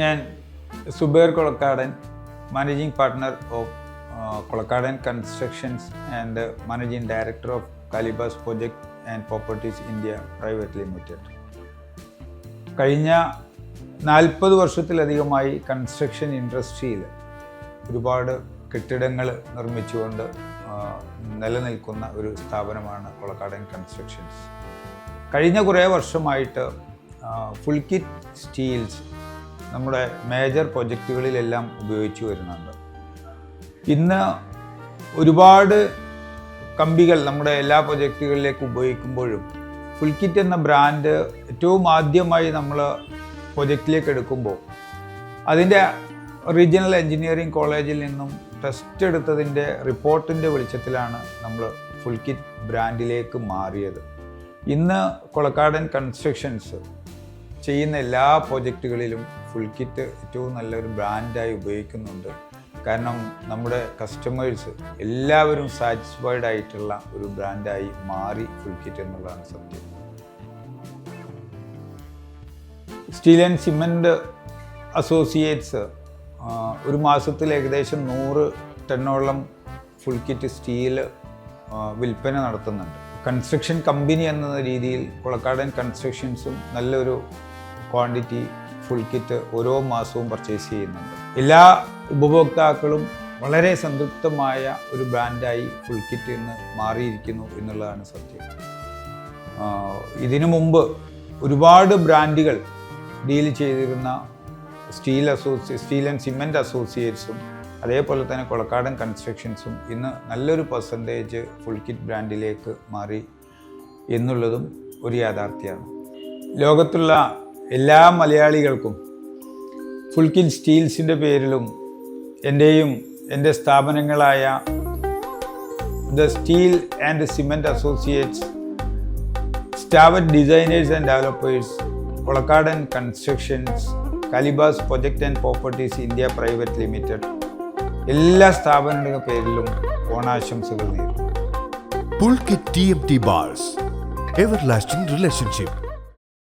ഞാൻ Zubair Kolakkadan, managing partner of Kolakkadan constructions and managing director of Calibas project and properties India private limited. കഴിഞ്ഞ 40 വർഷത്തിലധികമായി construction ഇൻഡസ്ട്രിയിൽ ഒരുപാട് കെട്ടിടങ്ങൾ നിർമ്മിച്ചുകൊണ്ട് നിലനിൽക്കുന്ന ഒരു സ്ഥാപനമാണ് കൊളക്കാടൻ കൺസ്ട്രക്ഷൻസ്. കഴിഞ്ഞ കുറേ വർഷമായിട്ട് ഫുൾ കിറ്റ് സ്റ്റീൽസ് നമ്മുടെ മേജർ പ്രൊജക്റ്റുകളിലെല്ലാം ഉപയോഗിച്ചു വരുന്നുണ്ട്. ഇന്ന് ഒരുപാട് കമ്പികൾ നമ്മുടെ എല്ലാ പ്രൊജക്റ്റുകളിലേക്ക് ഉപയോഗിക്കുമ്പോഴും ഫുൾ കിറ്റ് എന്ന ബ്രാൻഡ് ഏറ്റവും ആദ്യമായി നമ്മൾ പ്രൊജക്റ്റിലേക്ക് എടുക്കുമ്പോൾ അതിൻ്റെ റീജിയണൽ എഞ്ചിനീയറിംഗ് കോളേജിൽ നിന്നും ടെസ്റ്റ് എടുത്തതിൻ്റെ റിപ്പോർട്ടിൻ്റെ വെളിച്ചത്തിലാണ് നമ്മൾ ഫുൾ കിറ്റ് ബ്രാൻഡിലേക്ക് മാറിയത്. ഇന്ന് കൊളക്കാടൻ കൺസ്ട്രക്ഷൻസ് ചെയ്യുന്ന എല്ലാ പ്രോജക്റ്റുകളിലും ഫുൾ കിറ്റ് ഏറ്റവും നല്ലൊരു ബ്രാൻഡായി ഉപയോഗിക്കുന്നുണ്ട്. കാരണം നമ്മുടെ കസ്റ്റമേഴ്സ് എല്ലാവരും സാറ്റിസ്ഫൈഡ് ആയിട്ടുള്ള ഒരു ബ്രാൻഡായി മാറി ഫുൾ കിറ്റ് എന്നുള്ളതാണ് സത്യം. സ്റ്റീൽ ആൻഡ് സിമൻറ്റ് അസോസിയേറ്റ്സ് ഒരു മാസത്തിൽ ഏകദേശം 100 ടണ്ണോളം ഫുൾ കിറ്റ് സ്റ്റീൽ വിൽപ്പന നടത്തുന്നുണ്ട്. കൺസ്ട്രക്ഷൻ കമ്പനി എന്ന രീതിയിൽ കൊളക്കാടൻ കൺസ്ട്രക്ഷൻസും നല്ലൊരു ക്വാണ്ടിറ്റി ഫുൾ കിറ്റ് ഓരോ മാസവും പർച്ചേസ് ചെയ്യുന്നുണ്ട്. എല്ലാ ഉപഭോക്താക്കളും വളരെ സംതൃപ്തമായ ഒരു ബ്രാൻഡായി ഫുൾ കിറ്റ് ഇന്ന് മാറിയിരിക്കുന്നു എന്നുള്ളതാണ് സത്യം. ഇതിനു മുമ്പ് ഒരുപാട് ബ്രാൻഡുകൾ ഡീൽ ചെയ്തിരുന്ന സ്റ്റീൽ ആൻഡ് സിമൻറ്റ് അസോസിയേറ്റ്സും അതേപോലെ തന്നെ കൊളക്കാടൻ കൺസ്ട്രക്ഷൻസും ഇന്ന് നല്ലൊരു പെർസെൻറ്റേജ് ഫുൾ കിറ്റ് ബ്രാൻഡിലേക്ക് മാറി എന്നുള്ളതും ഒരു യാഥാർത്ഥ്യമാണ്. ലോകത്തുള്ള എല്ലാ മലയാളികൾക്കും ഫുൾ കിറ്റ് സ്റ്റീൽസിൻ്റെ പേരിലും എൻ്റെയും എൻ്റെ സ്ഥാപനങ്ങളായ the steel and cement associates, Stavat designers and developers, Kolakkadan constructions, Calibas project and properties India private limited എല്ലാ സ്ഥാപനങ്ങളുടെ പേരിലും ഓണാശംസകൾ നേരുന്നു. Pulkit TMT Bars, everlasting relationship.